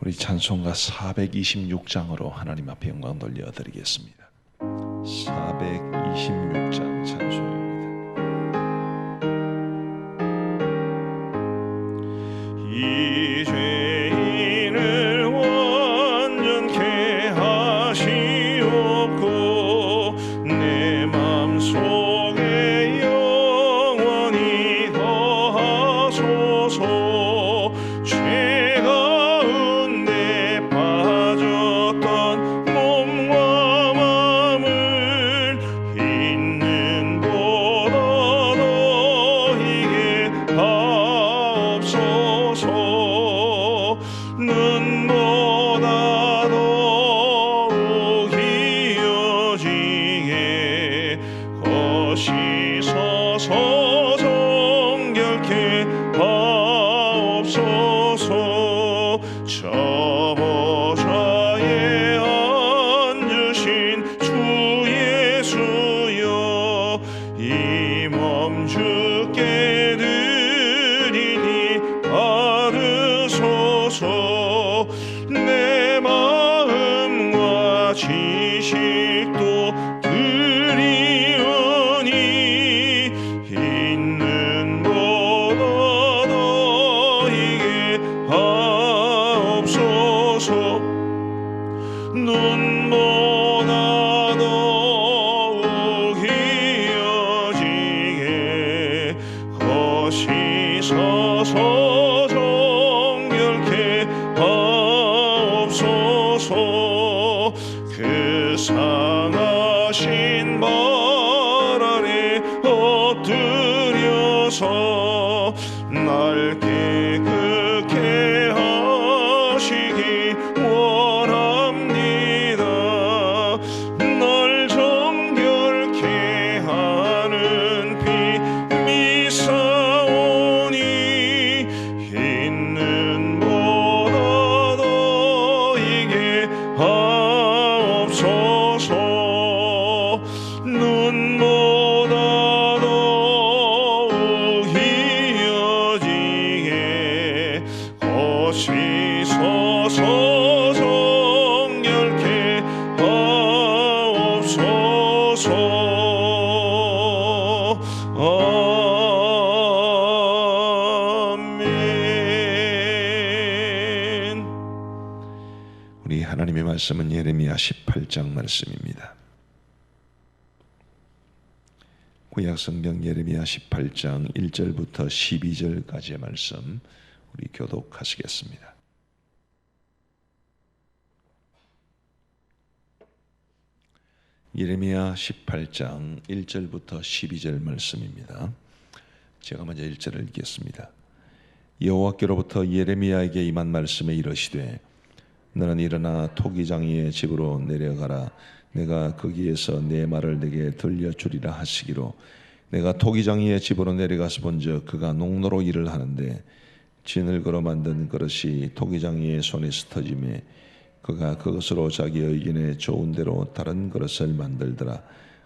우리 찬송가 426장으로 하나님 앞에 영광 돌려드리겠습니다. 426장 찬송입니다. 이 죄인을 완전케 하시옵고 내 맘속에 영원히 거하소서. 죄 가운데 빠졌던 몸과 마음을 있는 보다 너희게 하옵소서. 눈보다 더욱 희어지게 거시서서 정결케 하옵소서. 저 보좌에 앉으신 주 예수여, 이 몸 주께 드리니 받으소서. 내 마음과 지식도 드리오니 있는 보다 너희게 하옵소서. 눈보다 더욱 희어지게 거시서서 정결케 하옵소서. 그 상하신 발 아래 엎드려서 날 깨끗게 하시기 원합니다. 날 정결케 하는 피 미사오니 있는 보다 너희게 하옵소서. 눈보다 더욱 희어지게 거시서서 정결케 하옵소서. 아멘. 우리 하나님의 말씀은 예레미야 18장 말씀입니다. 구약성경 예레미야 18장 1절부터 12절까지의 말씀 우리 교독하시겠습니다. 예레미야 18장 1절부터 12절 말씀입니다. 제가 먼저 1절을 읽겠습니다. 여호와께로부터 예레미야에게 임한 말씀에 이르시되, 너는 일어나 토기장이의 집으로 내려가라. 내가 거기에서 내 말을 내게 들려주리라 하시기로, 내가 토기장이의 집으로 내려가서 본즉 그가 농로로 일을 하는데 진을 걸어 만든 그릇이 토기장이의 손에서 터지매 그가 그것으로 자기 의견에 좋은 대로 다른 그릇을 만들더라.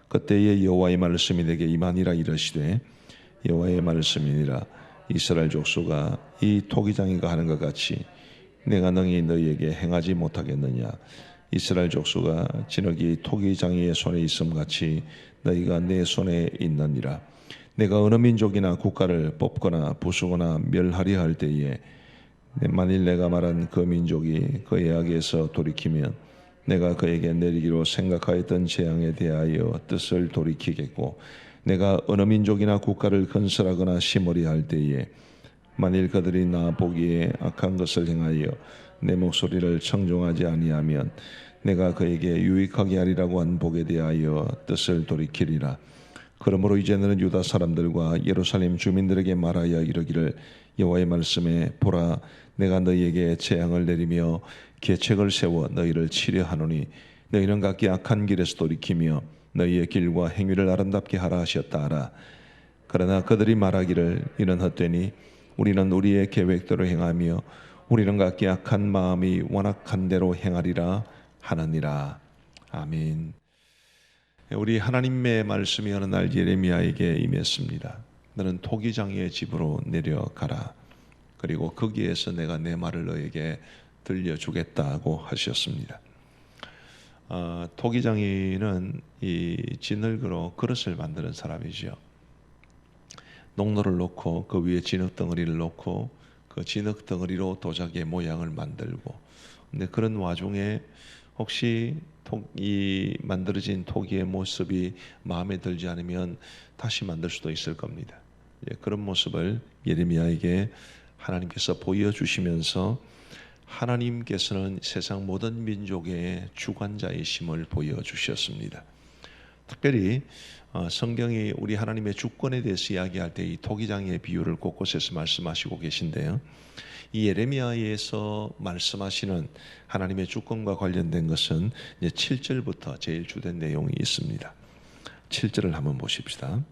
그때에 여호와의 말씀이 내게 임하니라. 이르시되, 여호와의 말씀이니라. 이스라엘 족속아, 이 토기장이가 하는 것 같이 내가 능히 너희에게 행하지 못하겠느냐. 이스라엘 족속아, 진흙이 토기장이의 손에 있음 같이 너희가 내 손에 있느니라. 내가 어느 민족이나 국가를 뽑거나 부수거나 멸하려 할 때에 만일 내가 말한 그 민족이 그 애악에서 돌이키면 내가 그에게 내리기로 생각하였던 재앙에 대하여 뜻을 돌이키겠고, 내가 어느 민족이나 국가를 건설하거나 심으려 할 때에 만일 그들이 나 보기에 악한 것을 행하여 내 목소리를 청종하지 아니하면 내가 그에게 유익하게 하리라고 한 복에 대하여 뜻을 돌이키리라. 그러므로 이제 너는 유다 사람들과 예루살렘 주민들에게 말하여 이르기를, 여호와의 말씀에 보라, 내가 너희에게 재앙을 내리며 계책을 세워 너희를 치려 하노니 너희는 각기 악한 길에서 돌이키며 너희의 길과 행위를 아름답게 하라 하셨다 하라. 그러나 그들이 말하기를, 이는 헛되니 우리는 우리의 계획대로 행하며 우리는 각기 악한 마음이 완악한 대로 행하리라 하느니라. 아멘. 우리 하나님의 말씀이 어느 날 예레미야에게 임했습니다. 너는 토기장이의 집으로 내려가라. 그리고 거기에서 내가 내 말을 너에게 들려주겠다고 하셨습니다. 토기장이는 이 진흙으로 그릇을 만드는 사람이죠. 농로를 놓고 그 위에 진흙 덩어리를 놓고 그 진흙 덩어리로 도자기의 모양을 만들고, 근데 그런 와중에 혹시 이 만들어진 토기의 모습이 마음에 들지 않으면 다시 만들 수도 있을 겁니다. 그런 모습을 예레미야에게 하나님께서 보여주시면서 하나님께서는 세상 모든 민족의 주관자이심을 보여주셨습니다. 특별히 성경이 우리 하나님의 주권에 대해서 이야기할 때 이 토기장의 비유를 곳곳에서 말씀하시고 계신데요, 이 예레미야에서 말씀하시는 하나님의 주권과 관련된 것은 이제 7절부터 제일 주된 내용이 있습니다. 7절을 한번 보십시다.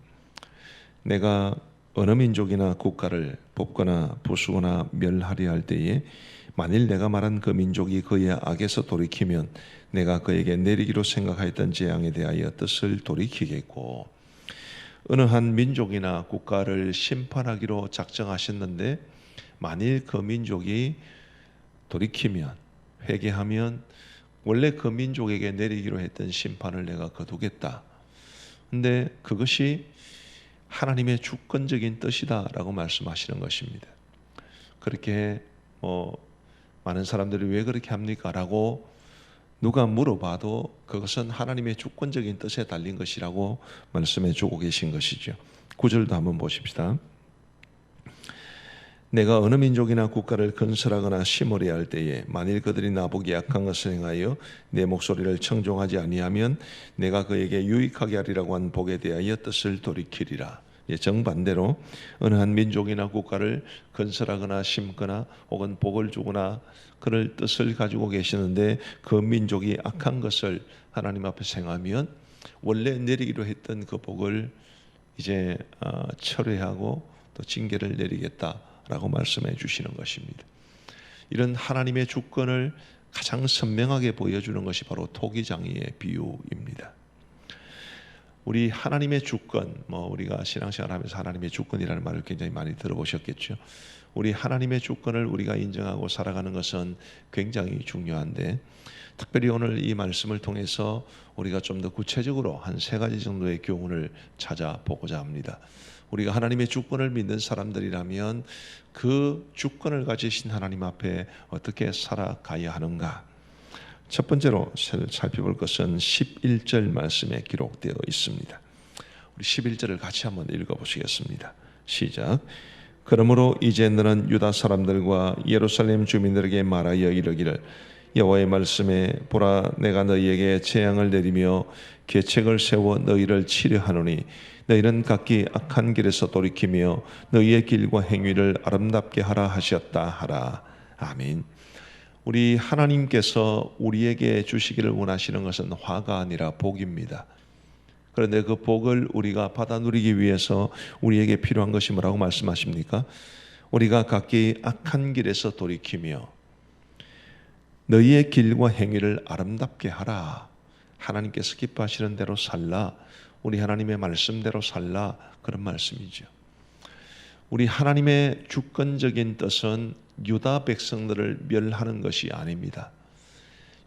내가 어느 민족이나 국가를 뽑거나 부수거나 멸하려 할 때에 만일 내가 말한 그 민족이 그의 악에서 돌이키면 내가 그에게 내리기로 생각하였던 재앙에 대하여 뜻을 돌이키겠고, 어느 한 민족이나 국가를 심판하기로 작정하셨는데 만일 그 민족이 돌이키면, 회개하면 원래 그 민족에게 내리기로 했던 심판을 내가 거두겠다. 근데 그것이 하나님의 주권적인 뜻이다라고 말씀하시는 것입니다. 그렇게 많은 사람들이 왜 그렇게 합니까? 라고 누가 물어봐도 그것은 하나님의 주권적인 뜻에 달린 것이라고 말씀해 주고 계신 것이죠. 9절도 한번 보십시다. 내가 어느 민족이나 국가를 건설하거나 심으려 할 때에 만일 그들이 나보기 악한 것을 행하여 내 목소리를 청종하지 아니하면 내가 그에게 유익하게 하리라고 한 복에 대하여 뜻을 돌이키리라. 정반대로 어느 한 민족이나 국가를 건설하거나 심거나 혹은 복을 주거나 그럴 뜻을 가지고 계시는데 그 민족이 악한 것을 하나님 앞에서 행하면 원래 내리기로 했던 그 복을 이제 철회하고 또 징계를 내리겠다라고 말씀해 주시는 것입니다. 이런 하나님의 주권을 가장 선명하게 보여주는 것이 바로 토기장이의 비유입니다. 우리 하나님의 주권, 우리가 신앙생활하면서 하나님의 주권이라는 말을 굉장히 많이 들어보셨겠죠. 우리 하나님의 주권을 우리가 인정하고 살아가는 것은 굉장히 중요한데, 특별히 오늘 이 말씀을 통해서 우리가 좀 더 구체적으로 한 3가지 정도의 교훈을 찾아보고자 합니다. 우리가 하나님의 주권을 믿는 사람들이라면 그 주권을 가지신 하나님 앞에 어떻게 살아가야 하는가? 첫 번째로 살펴볼 것은 11절 말씀에 기록되어 있습니다. 우리 11절을 같이 한번 읽어보시겠습니다. 시작. 그러므로 이제 너는 유다 사람들과 예루살렘 주민들에게 말하여 이르기를 여호와의 말씀에 보라 내가 너희에게 재앙을 내리며 계책을 세워 너희를 치려하노니 너희는 각기 악한 길에서 돌이키며 너희의 길과 행위를 아름답게 하라 하셨다 하라. 아멘. 우리 하나님께서 우리에게 주시기를 원하시는 것은 화가 아니라 복입니다. 그런데 그 복을 우리가 받아 누리기 위해서 우리에게 필요한 것이 뭐라고 말씀하십니까? 우리가 각기 악한 길에서 돌이키며 너희의 길과 행위를 아름답게 하라. 하나님께서 기뻐하시는 대로 살라. 우리 하나님의 말씀대로 살라. 그런 말씀이죠. 우리 하나님의 주권적인 뜻은 유다 백성들을 멸하는 것이 아닙니다.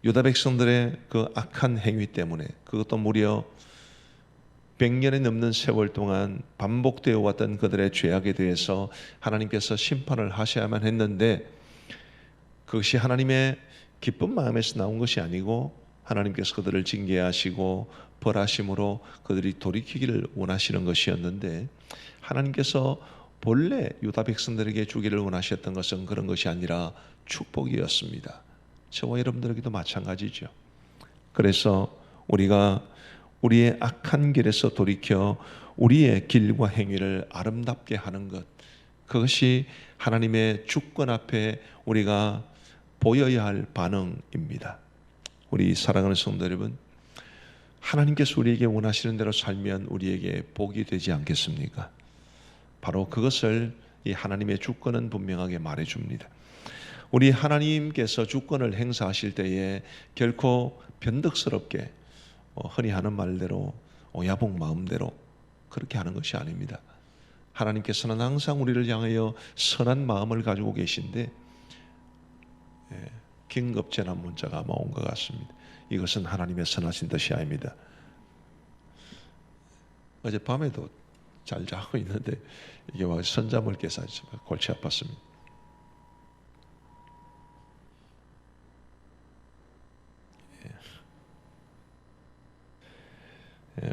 유다 백성들의 그 악한 행위 때문에, 그것도 무려 100년이 넘는 세월 동안 반복되어 왔던 그들의 죄악에 대해서 하나님께서 심판을 하셔야만 했는데, 그것이 하나님의 기쁜 마음에서 나온 것이 아니고 하나님께서 그들을 징계하시고 벌하심으로 그들이 돌이키기를 원하시는 것이었는데, 하나님께서 본래 유다 백성들에게 주기를 원하셨던 것은 그런 것이 아니라 축복이었습니다. 저와 여러분들에게도 마찬가지죠. 그래서 우리가 우리의 악한 길에서 돌이켜 우리의 길과 행위를 아름답게 하는 것, 그것이 하나님의 주권 앞에 우리가 보여야 할 반응입니다. 우리 사랑하는 성도 여러분, 하나님께서 우리에게 원하시는 대로 살면 우리에게 복이 되지 않겠습니까? 바로 그것을 이 하나님의 주권은 분명하게 말해줍니다. 우리 하나님께서 주권을 행사하실 때에 결코 변덕스럽게 흔히 하는 말대로 오야복 마음대로 그렇게 하는 것이 아닙니다. 하나님께서는 항상 우리를 향하여 선한 마음을 가지고 계신데 긴급재난 문자가 아마 온 것 같습니다. 이것은 하나님의 선하신 뜻이 아닙니다. 어젯밤에도 잘 자고 있는데 이게 와 선잠을 깨서 골치 아팠습니다.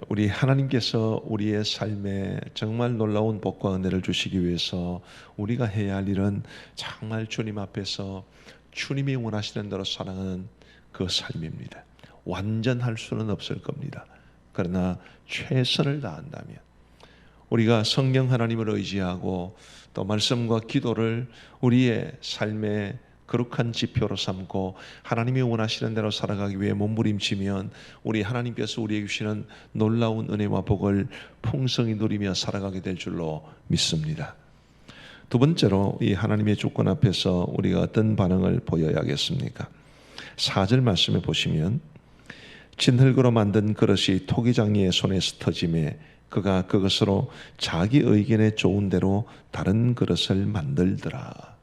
우리 하나님께서 우리의 삶에 정말 놀라운 복과 은혜를 주시기 위해서 우리가 해야 할 일은 정말 주님 앞에서 주님이 원하시는 대로 살아가는 그 삶입니다. 완전할 수는 없을 겁니다. 그러나 최선을 다한다면 우리가 성령 하나님을 의지하고 또 말씀과 기도를 우리의 삶의 거룩한 지표로 삼고 하나님이 원하시는 대로 살아가기 위해 몸부림치면 우리 하나님께서 우리에게 주시는 놀라운 은혜와 복을 풍성히 누리며 살아가게 될 줄로 믿습니다. 두 번째로 이 하나님의 주권 앞에서 우리가 어떤 반응을 보여야겠습니까? 4절 말씀에 보시면 진흙으로 만든 그릇이 토기장이의 손에서 터짐에 그가 그것으로 자기 의견에 좋은 대로 다른 그릇을 만들더라.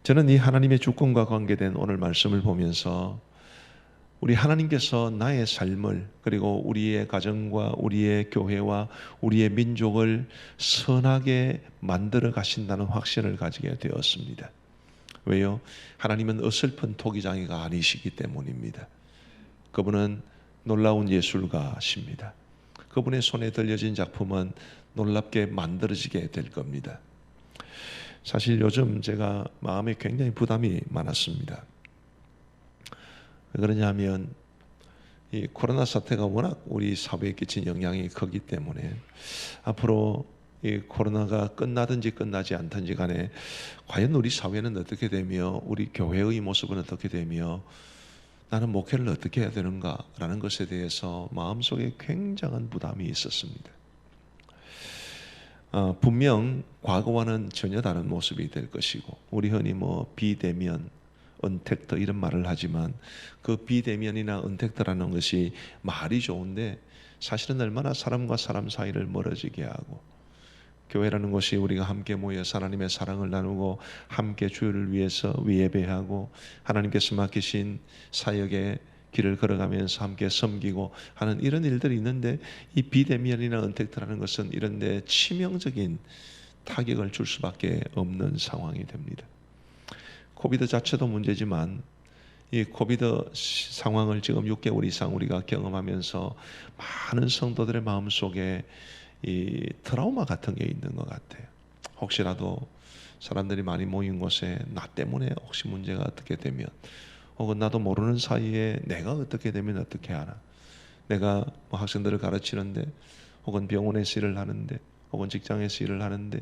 저는 이 하나님의 주권과 관계된 오늘 말씀을 보면서 우리 하나님께서 나의 삶을 그리고 우리의 가정과 우리의 교회와 우리의 민족을 선하게 만들어 가신다는 확신을 가지게 되었습니다. 왜요? 하나님은 어설픈 토기장이가 아니시기 때문입니다. 그분은 놀라운 예술가십니다. 그분의 손에 들려진 작품은 놀랍게 만들어지게 될 겁니다. 사실 요즘 제가 마음에 굉장히 부담이 많았습니다. 왜 그러냐면 이 코로나 사태가 워낙 우리 사회에 끼친 영향이 크기 때문에 앞으로 이 코로나가 끝나든지 끝나지 않든지 간에 과연 우리 사회는 어떻게 되며 우리 교회의 모습은 어떻게 되며 나는 목회를 어떻게 해야 되는가라는 것에 대해서 마음속에 굉장한 부담이 있었습니다. 분명 과거와는 전혀 다른 모습이 될 것이고 우리 흔히 비대면, 은택트 이런 말을 하지만 그 비대면이나 은택트라는 것이 말이 좋은데 사실은 얼마나 사람과 사람 사이를 멀어지게 하고 교회라는 것이 우리가 함께 모여서 하나님의 사랑을 나누고 함께 주를 위해서 예배하고 하나님께서 맡기신 사역에 길을 걸어가면서 함께 섬기고 하는 이런 일들이 있는데 이 비대면이나 은택트라는 것은 이런 데 치명적인 타격을 줄 수밖에 없는 상황이 됩니다. 코비드 자체도 문제지만 이 코비드 상황을 지금 6개월 이상 우리가 경험하면서 많은 성도들의 마음속에 이 트라우마 같은 게 있는 것 같아요. 혹시라도 사람들이 많이 모인 곳에 나 때문에 혹시 문제가 어떻게 되면 혹은 나도 모르는 사이에 내가 어떻게 되면 어떻게 하나, 내가 학생들을 가르치는데 혹은 병원에서 일을 하는데 혹은 직장에서 일을 하는데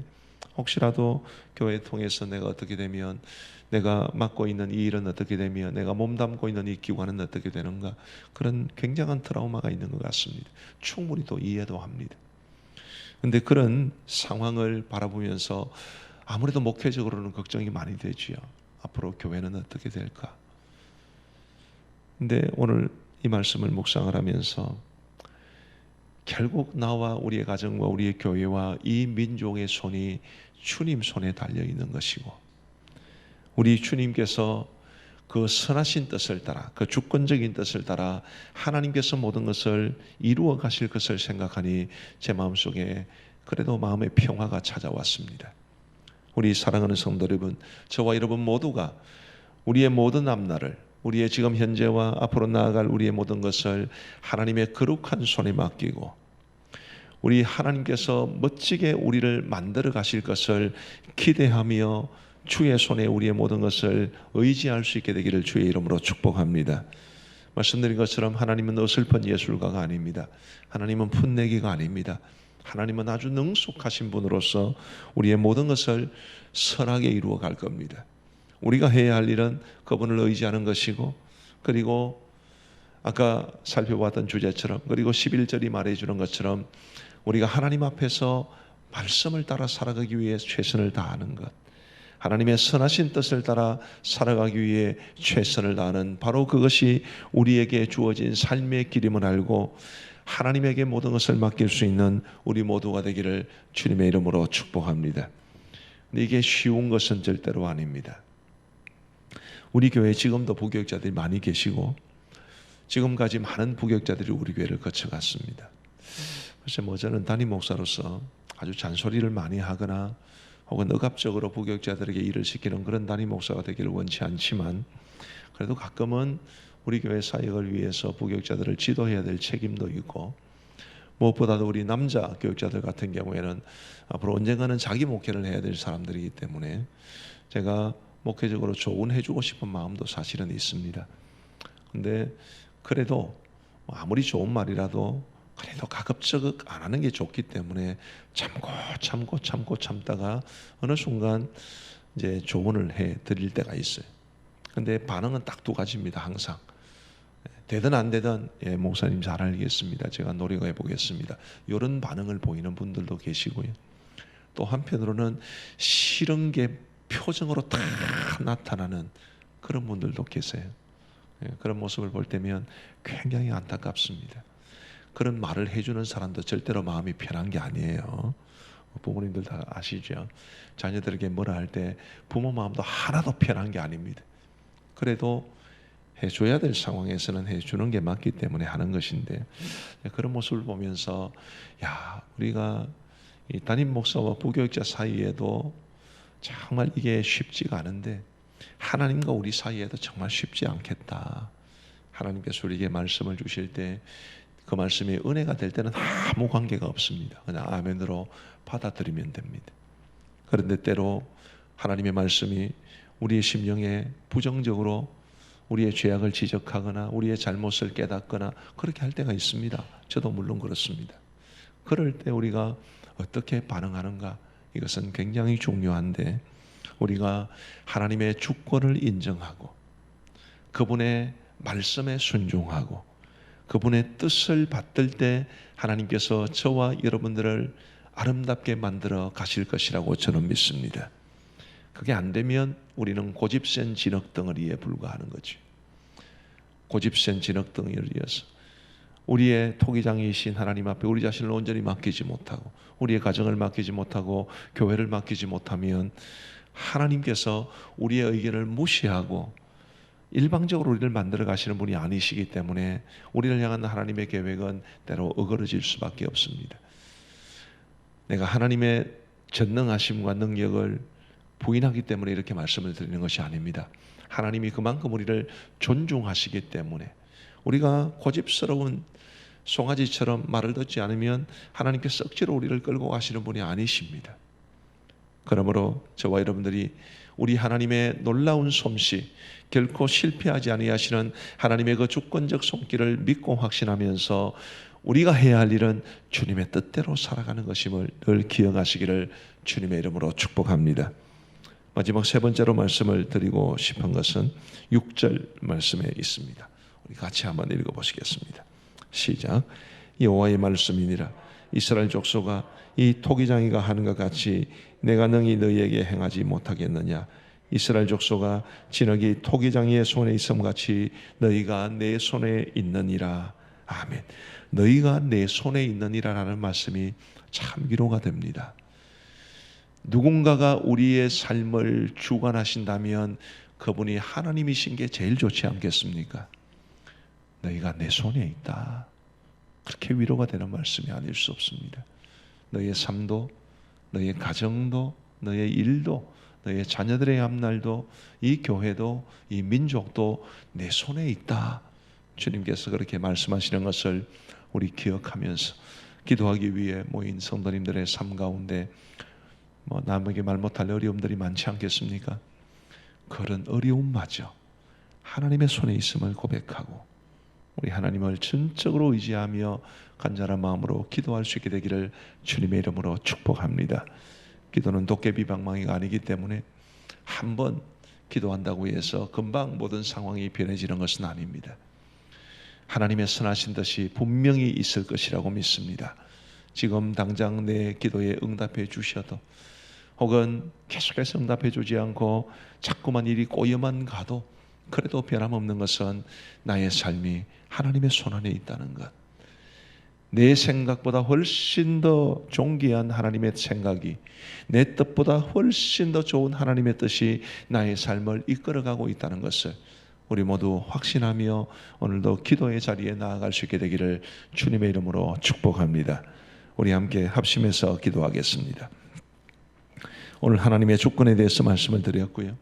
혹시라도 교회 통해서 내가 어떻게 되면 내가 맡고 있는 이 일은 어떻게 되면 내가 몸담고 있는 이 기관은 어떻게 되는가, 그런 굉장한 트라우마가 있는 것 같습니다. 충분히 또 이해도 합니다. 그런데 그런 상황을 바라보면서 아무래도 목회적으로는 걱정이 많이 되지요. 앞으로 교회는 어떻게 될까? 근데 오늘 이 말씀을 묵상을 하면서 결국 나와 우리의 가정과 우리의 교회와 이 민족의 손이 주님 손에 달려 있는 것이고 우리 주님께서 그 선하신 뜻을 따라 그 주권적인 뜻을 따라 하나님께서 모든 것을 이루어 가실 것을 생각하니 제 마음속에 그래도 마음의 평화가 찾아왔습니다. 우리 사랑하는 성도 여러분, 저와 여러분 모두가 우리의 모든 앞날을 우리의 지금 현재와 앞으로 나아갈 우리의 모든 것을 하나님의 거룩한 손에 맡기고 우리 하나님께서 멋지게 우리를 만들어 가실 것을 기대하며 주의 손에 우리의 모든 것을 의지할 수 있게 되기를 주의 이름으로 축복합니다. 말씀드린 것처럼 하나님은 어설픈 예술가가 아닙니다. 하나님은 풋내기가 아닙니다. 하나님은 아주 능숙하신 분으로서 우리의 모든 것을 선하게 이루어 갈 겁니다. 우리가 해야 할 일은 그분을 의지하는 것이고 그리고 아까 살펴봤던 주제처럼 그리고 11절이 말해주는 것처럼 우리가 하나님 앞에서 말씀을 따라 살아가기 위해 최선을 다하는 것, 하나님의 선하신 뜻을 따라 살아가기 위해 최선을 다하는 바로 그것이 우리에게 주어진 삶의 길임을 알고 하나님에게 모든 것을 맡길 수 있는 우리 모두가 되기를 주님의 이름으로 축복합니다. 근데 이게 쉬운 것은 절대로 아닙니다. 우리 교회에 지금도 부교육자들이 많이 계시고 지금까지 많은 부교육자들이 우리 교회를 거쳐갔습니다. 글쎄 저는 담임 목사로서 아주 잔소리를 많이 하거나 혹은 억압적으로 부교육자들에게 일을 시키는 그런 담임 목사가 되기를 원치 않지만, 그래도 가끔은 우리 교회 사역을 위해서 부교육자들을 지도해야 될 책임도 있고, 무엇보다도 우리 남자 교육자들 같은 경우에는 앞으로 언젠가는 자기 목회를 해야 될 사람들이기 때문에 제가 목회적으로 조언해주고 싶은 마음도 사실은 있습니다. 근데 그래도 아무리 좋은 말이라도 그래도 가급적 안 하는 게 좋기 때문에 참다가 어느 순간 이제 조언을 해 드릴 때가 있어요. 근데 반응은 딱 두 가지입니다. 항상 되든 안 되든 목사님 잘 알겠습니다, 제가 노력해 보겠습니다, 이런 반응을 보이는 분들도 계시고요. 또 한편으로는 싫은 게 표정으로 다 나타나는 그런 분들도 계세요. 그런 모습을 볼 때면 굉장히 안타깝습니다. 그런 말을 해주는 사람도 절대로 마음이 편한 게 아니에요. 부모님들 다 아시죠? 자녀들에게 뭐라 할 때 부모 마음도 하나도 편한 게 아닙니다. 그래도 해줘야 될 상황에서는 해주는 게 맞기 때문에 하는 것인데, 그런 모습을 보면서 우리가 이 담임 목사와 부교육자 사이에도 정말 이게 쉽지가 않은데 하나님과 우리 사이에도 정말 쉽지 않겠다. 하나님께서 우리에게 말씀을 주실 때 그 말씀이 은혜가 될 때는 아무 관계가 없습니다. 그냥 아멘으로 받아들이면 됩니다. 그런데 때로 하나님의 말씀이 우리의 심령에 부정적으로 우리의 죄악을 지적하거나 우리의 잘못을 깨닫거나 그렇게 할 때가 있습니다. 저도 물론 그렇습니다. 그럴 때 우리가 어떻게 반응하는가, 이것은 굉장히 중요한데, 우리가 하나님의 주권을 인정하고 그분의 말씀에 순종하고 그분의 뜻을 받들 때 하나님께서 저와 여러분들을 아름답게 만들어 가실 것이라고 저는 믿습니다. 그게 안 되면 우리는 고집센 진흙덩어리에 불과하는 거죠. 고집센 진흙덩어리여서 우리의 토기장이신 하나님 앞에 우리 자신을 온전히 맡기지 못하고 우리의 가정을 맡기지 못하고 교회를 맡기지 못하면 하나님께서 우리의 의견을 무시하고 일방적으로 우리를 만들어 가시는 분이 아니시기 때문에 우리를 향한 하나님의 계획은 때로 어그러질 수밖에 없습니다. 내가 하나님의 전능하심과 능력을 부인하기 때문에 이렇게 말씀을 드리는 것이 아닙니다. 하나님이 그만큼 우리를 존중하시기 때문에, 우리가 고집스러운 송아지처럼 말을 듣지 않으면 하나님께서 억지로 우리를 끌고 가시는 분이 아니십니다. 그러므로 저와 여러분들이 우리 하나님의 놀라운 솜씨, 결코 실패하지 아니하시는 하나님의 그 주권적 손길을 믿고 확신하면서 우리가 해야 할 일은 주님의 뜻대로 살아가는 것임을 늘 기억하시기를 주님의 이름으로 축복합니다. 마지막 세 번째로 말씀을 드리고 싶은 것은 6절 말씀에 있습니다. 우리 같이 한번 읽어보시겠습니다. 시작. 여호와의 말씀이니라. 이스라엘 족속아, 이 토기장이가 하는 것 같이 내가 능히 너희에게 행하지 못하겠느냐. 이스라엘 족속아, 진흙이 토기장이의 손에 있음 같이 너희가 내 손에 있느니라. 아멘. 너희가 내 손에 있느니라 라는 말씀이 참 위로가 됩니다. 누군가가 우리의 삶을 주관하신다면 그분이 하나님이신 게 제일 좋지 않겠습니까? 너희가 내 손에 있다. 그렇게 위로가 되는 말씀이 아닐 수 없습니다. 너희의 삶도, 너희의 가정도, 너희의 일도, 너희의 자녀들의 앞날도, 이 교회도, 이 민족도 내 손에 있다. 주님께서 그렇게 말씀하시는 것을 우리 기억하면서 기도하기 위해 모인 성도님들의 삶 가운데 남에게 말 못할 어려움들이 많지 않겠습니까? 그런 어려움마저 하나님의 손에 있음을 고백하고 우리 하나님을 전적으로 의지하며 간절한 마음으로 기도할 수 있게 되기를 주님의 이름으로 축복합니다. 기도는 도깨비 방망이가 아니기 때문에 한번 기도한다고 해서 금방 모든 상황이 변해지는 것은 아닙니다. 하나님의 선하신 뜻이 분명히 있을 것이라고 믿습니다. 지금 당장 내 기도에 응답해 주셔도 혹은 계속해서 응답해 주지 않고 자꾸만 일이 꼬여만 가도 그래도 변함없는 것은 나의 삶이 하나님의 손안에 있다는 것, 내 생각보다 훨씬 더 존귀한 하나님의 생각이, 내 뜻보다 훨씬 더 좋은 하나님의 뜻이 나의 삶을 이끌어가고 있다는 것을 우리 모두 확신하며 오늘도 기도의 자리에 나아갈 수 있게 되기를 주님의 이름으로 축복합니다. 우리 함께 합심해서 기도하겠습니다. 오늘 하나님의 조건에 대해서 말씀을 드렸고요,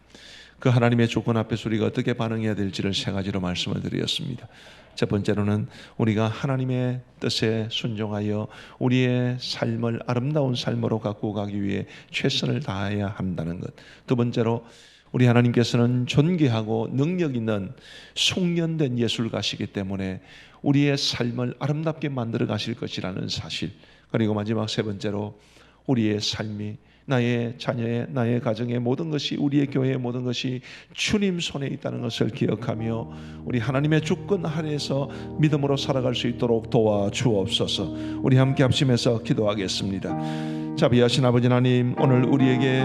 그 하나님의 조건 앞에서 우리가 어떻게 반응해야 될지를 세 가지로 말씀을 드렸습니다. 첫 번째로는 우리가 하나님의 뜻에 순종하여 우리의 삶을 아름다운 삶으로 갖고 가기 위해 최선을 다해야 한다는 것. 두 번째로 우리 하나님께서는 존귀하고 능력 있는 숙련된 예술가시기 때문에 우리의 삶을 아름답게 만들어 가실 것이라는 사실. 그리고 마지막 세 번째로 우리의 삶이, 나의 자녀의, 나의 가정의 모든 것이, 우리의 교회의 모든 것이 주님 손에 있다는 것을 기억하며 우리 하나님의 주권 아래에서 믿음으로 살아갈 수 있도록 도와주옵소서. 우리 함께 합심해서 기도하겠습니다. 자비하신 아버지 하나님, 오늘 우리에게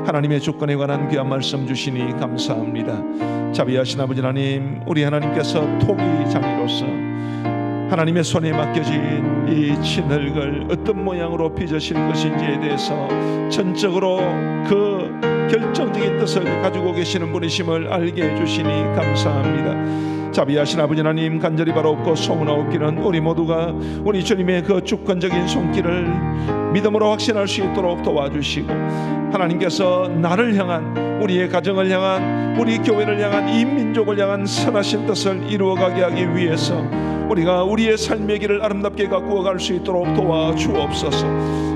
하나님의 주권에 관한 귀한 말씀 주시니 감사합니다. 자비하신 아버지 하나님, 우리 하나님께서 토기장이로서 하나님의 손에 맡겨진 이 진흙을 어떤 모양으로 빚으실 것인지에 대해서 전적으로 그 결정적인 뜻을 가지고 계시는 분이심을 알게 해주시니 감사합니다. 자비하신 아버지 하나님, 간절히 바라옵고 소원하옵기는 우리 모두가 우리 주님의 그 주권적인 손길을 믿음으로 확신할 수 있도록 도와주시고, 하나님께서 나를 향한, 우리의 가정을 향한, 우리 교회를 향한, 이 민족을 향한 선하신 뜻을 이루어가게 하기 위해서 우리가 우리의 삶의 길을 아름답게 가꾸어 갈 수 있도록 도와주옵소서.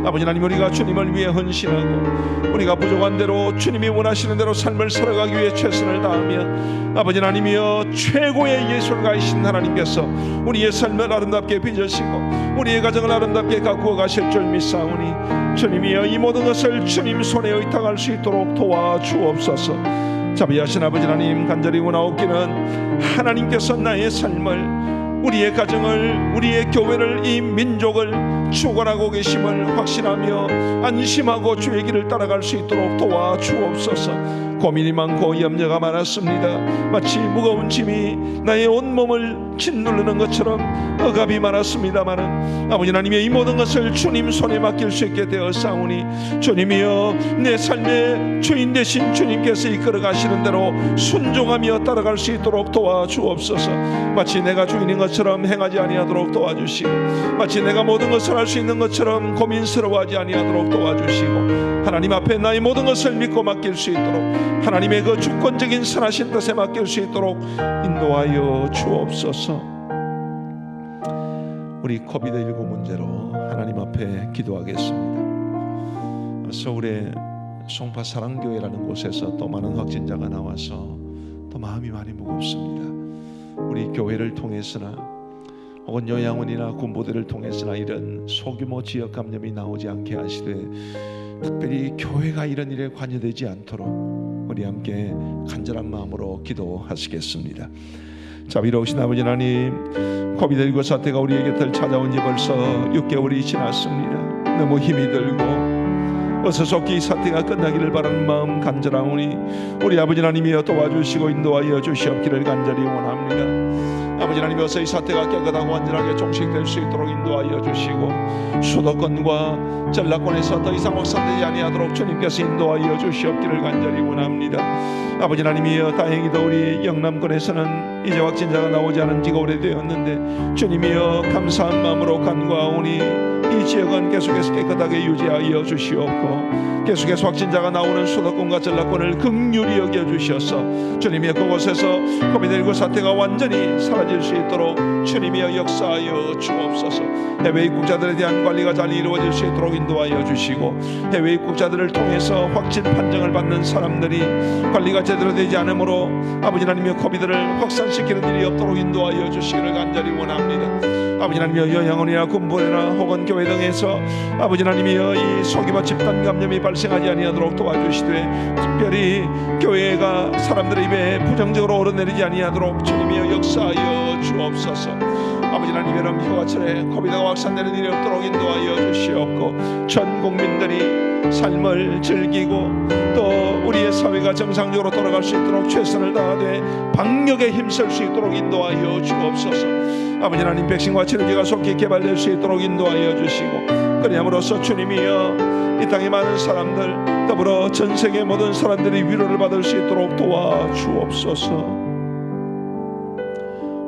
아버지 하나님, 우리가 주님을 위해 헌신하고 우리가 부족한 대로 주님이 원하시는 대로 삶을 살아가기 위해 최선을 다하면, 아버지 하나님이여, 최고의 예술가이신 하나님께서 우리의 삶을 아름답게 빚으시고 우리의 가정을 아름답게 가꾸어 가실 줄 믿사오니, 주님이여, 이 모든 것을 주님 손에 의탁할 수 있도록 도와주옵소서. 자비하신 아버지 하나님, 간절히 원하옵기는 하나님께서 나의 삶을, 우리의 가정을, 우리의 교회를, 이 민족을 축원하고 계심을 확신하며 안심하고 주의 길을 따라갈 수 있도록 도와주옵소서. 고민이 많고 염려가 많았습니다. 마치 무거운 짐이 나의 온몸을 짓누르는 것처럼 억압이 많았습니다마는, 아버지 하나님의 이 모든 것을 주님 손에 맡길 수 있게 되었사오니, 주님이여, 내 삶의 주인 되신 주님께서 이끌어 가시는 대로 순종하며 따라갈 수 있도록 도와주옵소서. 마치 내가 주인인 것처럼 행하지 아니하도록 도와주시고, 마치 내가 모든 것을 할 수 있는 것처럼 고민스러워하지 아니하도록 도와주시고, 하나님 앞에 나의 모든 것을 믿고 맡길 수 있도록, 하나님의 그 주권적인 선하신 뜻에 맡길 수 있도록 인도하여 주옵소서. 우리 코비드19 문제로 하나님 앞에 기도하겠습니다. 서울의 송파 사랑교회라는 곳에서 또 많은 확진자가 나와서 또 마음이 많이 무겁습니다. 우리 교회를 통해서나 혹은 요양원이나 군부대를 통해서나 이런 소규모 지역 감염이 나오지 않게 하시되, 특별히 교회가 이런 일에 관여되지 않도록 우리 함께 간절한 마음으로 기도하시겠습니다. 자비로우신 아버지 하나님, 코비드19 사태가 우리의 곁을 찾아온 지 벌써 6개월이 지났습니다. 너무 힘이 들고 어서 속히 이 사태가 끝나기를 바라는 마음 간절하오니, 우리 아버지 하나님이여, 도와주시고 인도하여 주시옵기를 간절히 원합니다. 아버지 하나님, 어서 이 사태가 깨끗하고 완전하게 종식될 수 있도록 인도하여 주시고, 수도권과 전라권에서 더 이상 확산되지 아니하도록 주님께서 인도하여 주시옵기를 간절히 원합니다. 아버지 하나님이여, 다행히도 우리 영남권에서는 이제 확진자가 나오지 않은 지가 오래되었는데, 주님이여, 감사한 마음으로 간구하오니 이 지역은 계속해서 깨끗하게 유지하여 주시옵고, 계속해서 확진자가 나오는 수도권과 전라권을 긍휼히 여겨주셔서 주님이여, 그곳에서 코비드19 사태가 완전히 사라질 수 있도록 주님이여 역사하여 주옵소서. 해외 입국자들에 대한 관리가 잘 이루어질 수 있도록 인도하여 주시고, 해외 입국자들을 통해서 확진 판정을 받는 사람들이 관리가 제대로 되지 않으므로 아버지 하나님이여, 코비드를 확산시키는 일이 없도록 인도하여 주시기를 간절히 원합니다. 아버지 하나님이여, 요양원이나 군부대나 혹은 교회 등에서 아버지 하나님이여, 이 소규모 집단 감염이 발생하지 아니하도록 도와주시되, 특별히 교회가 사람들의 입에 부정적으로 오르내리지 아니하도록 주님이여 역사하여 주옵소서. 아버지 하나님, 여름 휴가철에 코비드가 확산되는 일이 없도록 인도하여 주시옵고, 전 국민들이 삶을 즐기고 또 우리의 사회가 정상적으로 돌아갈 수 있도록 최선을 다하되 방역에 힘쓸 수 있도록 인도하여 주옵소서. 아버지 하나님, 백신과 치료제가 속히 개발될 수 있도록 인도하여 주시고, 그리함으로써 주님이여 이 땅의 많은 사람들, 더불어 전 세계 모든 사람들이 위로를 받을 수 있도록 도와주옵소서.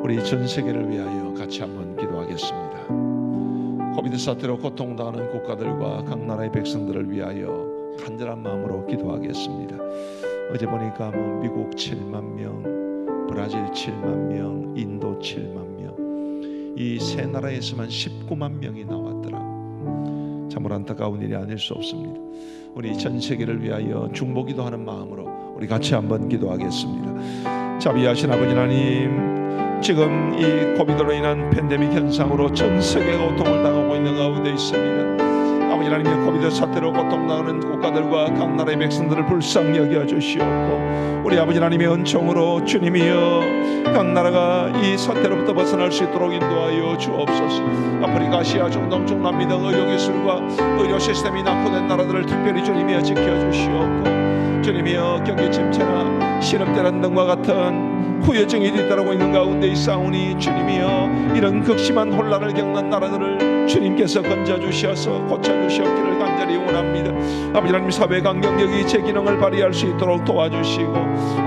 우리 전 세계를 위하여 같이 한번 기도하겠습니다. 코비드 사태로 고통당하는 국가들과 각 나라의 백성들을 위하여 간절한 마음으로 기도하겠습니다. 어제 보니까 미국 7만 명, 브라질 7만 명, 인도 7만 명, 이 세 나라에서만 19만 명이 나왔더라. 참으로 안타까운 일이 아닐 수 없습니다. 우리 전 세계를 위하여 중보기도하는 마음으로 우리 같이 한번 기도하겠습니다. 자비하신 아버지 하나님, 지금 이 코비드로 인한 팬데믹 현상으로 전 세계가 고통을 당하고 있는 가운데 있습니다. 아버지 하나님의 코비드 사태로 고통당하는 국가들과 각 나라의 백성들을 불쌍히 여겨 주시옵고, 우리 아버지 하나님의 은총으로 주님이여 각 나라가 이 사태로부터 벗어날 수 있도록 인도하여 주옵소서. 아프리카, 아시아, 중동, 중남미 등 의료기술과 의료 시스템이 낙후된 나라들을 특별히 주님이여 지켜주시옵고, 주님이여 경기 침체나 신업대란 등과 같은 후유증이 뒤따르고 있는 가운데 있사오니 주님이여 이런 극심한 혼란을 겪는 나라들을 주님께서 건져주셔서 고쳐주시옵기를 간절히 원합니다. 아버지 하나님, 사회 강경력이 제 기능을 발휘할 수 있도록 도와주시고,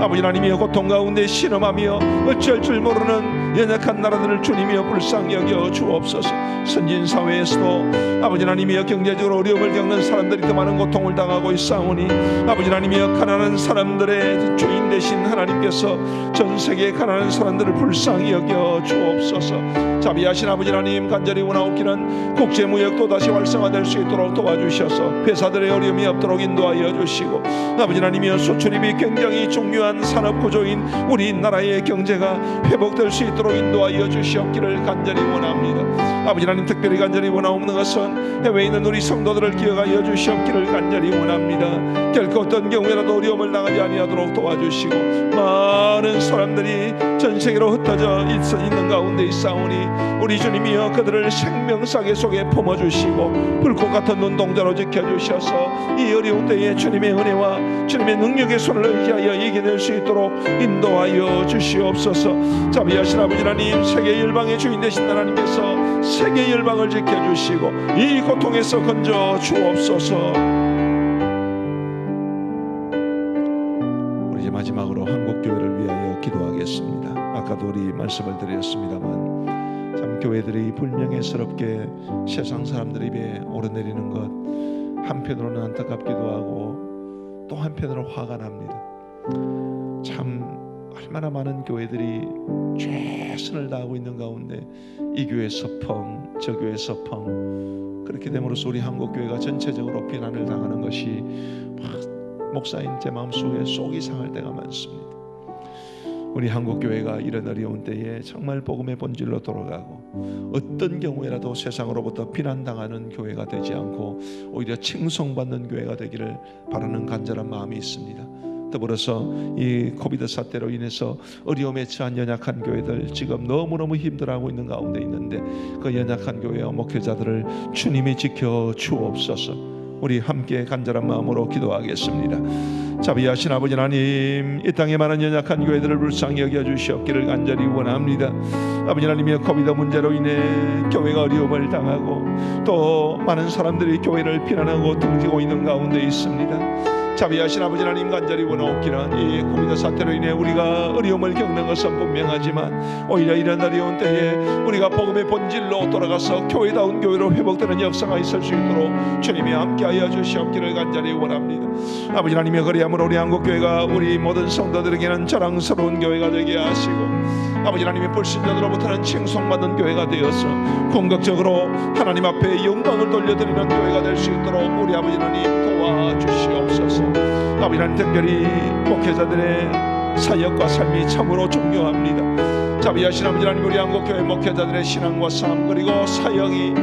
아버지 하나님이여 고통 가운데 신음하며 어쩔 줄 모르는 연약한 나라들을 주님이여 불쌍히 여겨 주옵소서. 선진 사회에서도 아버지 하나님이여 경제적으로 어려움을 겪는 사람들이 더 많은 고통을 당하고 있사오니, 아버지 하나님이여 가난한 사람들의 주인 되신 하나님께서 전 세계의 가난한 사람들을 불쌍히 여겨 주옵소서. 자비하신 아버지 하나님, 간절히 원하옵기는 국제무역도 다시 활성화될 수 있도록 도와주셔서 회사들의 어려움이 없도록 인도하여 주시고, 아버지 하나님이여 수출입이 굉장히 중요한 산업구조인 우리나라의 경제가 회복될 수 있도록 인도하여 주시옵기를 간절히 원합니다. 아버지 하나님, 특별히 간절히 원하옵는 것은 해외에 있는 우리 성도들을 기억하여 주시옵기를 간절히 원합니다. 결코 어떤 경우에라도 어려움을 당하지 아니하도록 도와주시고, 많은 사람들이 전 세계로 흩어져 있는 가운데 있사오니 우리 주님이여 그들을 생명사계 속에 품어주시고 불꽃 같은 눈동자로 지켜주셔서 이 어려운 때에 주님의 은혜와 주님의 능력의 손을 의지하여 이겨낼 수 있도록 인도하여 주시옵소서. 자비하신 아버지 하나님, 세계 열방의 주인 되신 하나님께서 세계 열방을 지켜주시고 이 고통에서 건져 주옵소서. 우리 이제 마지막으로 한국교회를 위하여 기도하겠습니다. 아까도 우리 말씀을 드렸습니다만 참 교회들이 불명예스럽게 세상 사람들 입에 오르내리는 것 한편으로는 안타깝기도 하고 또 한편으로 화가 납니다. 참 얼마나 많은 교회들이 최선을 다하고 있는 가운데 이 교회 서펑 저 교회 서펑 그렇게 됨으로써 우리 한국교회가 전체적으로 비난을 당하는 것이 목사인 제 마음속에 속이 상할 때가 많습니다. 우리 한국교회가 이런 어려운 때에 정말 복음의 본질로 돌아가고 어떤 경우에라도 세상으로부터 비난당하는 교회가 되지 않고 오히려 칭송받는 교회가 되기를 바라는 간절한 마음이 있습니다. 더불어서 이 코비드 사태로 인해서 어려움에 처한 연약한 교회들 지금 너무너무 힘들어하고 있는 가운데 있는데 그 연약한 교회와 목회자들을 주님이 지켜 주옵소서. 우리 함께 간절한 마음으로 기도하겠습니다. 자비하신 아버지 하나님, 이 땅에 많은 연약한 교회들을 불쌍히 여겨주시옵기를 간절히 원합니다. 아버지 하나님의 코비드 문제로 인해 교회가 어려움을 당하고 또 많은 사람들이 교회를 비난하고 등지고 있는 가운데 있습니다. 자비하신 아버지 하나님, 간절히 원하옵기는 이 코비드 사태로 인해 우리가 어려움을 겪는 것은 분명하지만 오히려 이런 어려운 때에 우리가 복음의 본질로 돌아가서 교회다운 교회로 회복되는 역사가 있을 수 있도록 주님이 함께하여 주시옵기를 간절히 원합니다. 아버지 하나님의 그리함으로 우리 한국교회가 우리 모든 성도들에게는 자랑스러운 교회가 되게 하시고 아버지 하나님의 불신자들로부터는 칭송받는 교회가 되어서 궁극적으로 하나님 앞에 영광을 돌려드리는 교회가 될 수 있도록 우리 아버지 하나님 도와주시옵소서. 아버지 하나님, 특별히 목회자들의 사역과 삶이 참으로 중요합니다. 자비하신 아버지 하나님, 우리 한국교회 목회자들의 신앙과 삶 그리고 사역이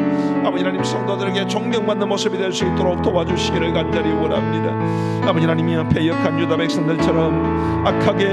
아버지 하나님 성도들에게 존경받는 모습이 될 수 있도록 도와주시기를 간절히 원합니다. 아버지 하나님이 패역한 유다 백성들처럼 악하게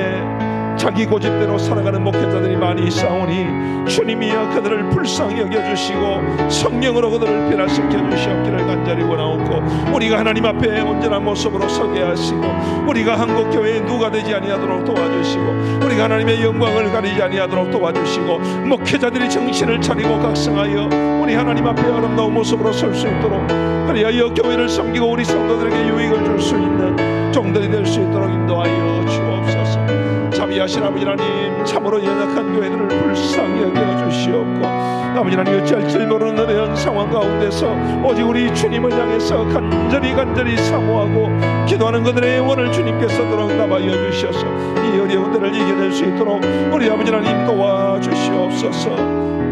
자기 고집대로 살아가는 목회자들이 많이 있사오니 주님이여 그들을 불쌍히 여겨주시고 성령으로 그들을 변화시켜 주시옵기를 간절히 원하옵고, 우리가 하나님 앞에 온전한 모습으로 서게 하시고, 우리가 한국교회에 누가 되지 아니하도록 도와주시고, 우리가 하나님의 영광을 가리지 아니하도록 도와주시고, 목회자들이 정신을 차리고 각성하여 우리 하나님 앞에 아름다운 모습으로 설 수 있도록, 그리하여 교회를 섬기고 우리 성도들에게 유익을 줄 수 있는 종들이 될 수 있도록 인도하여 주옵소서. 자비하신 아버지 하나님, 참으로 연약한 교회들을 불쌍히 여겨주시옵고, 아버지 하나님 어찌할 줄 모르는 어려운 상황 가운데서 오직 우리 주님을 향해서 간절히 사모하고 기도하는 그들의 영혼을 주님께서 응답하여 주셔서 이 어려운 데를 이겨낼 수 있도록 우리 아버지 하나님 도와주시옵소서.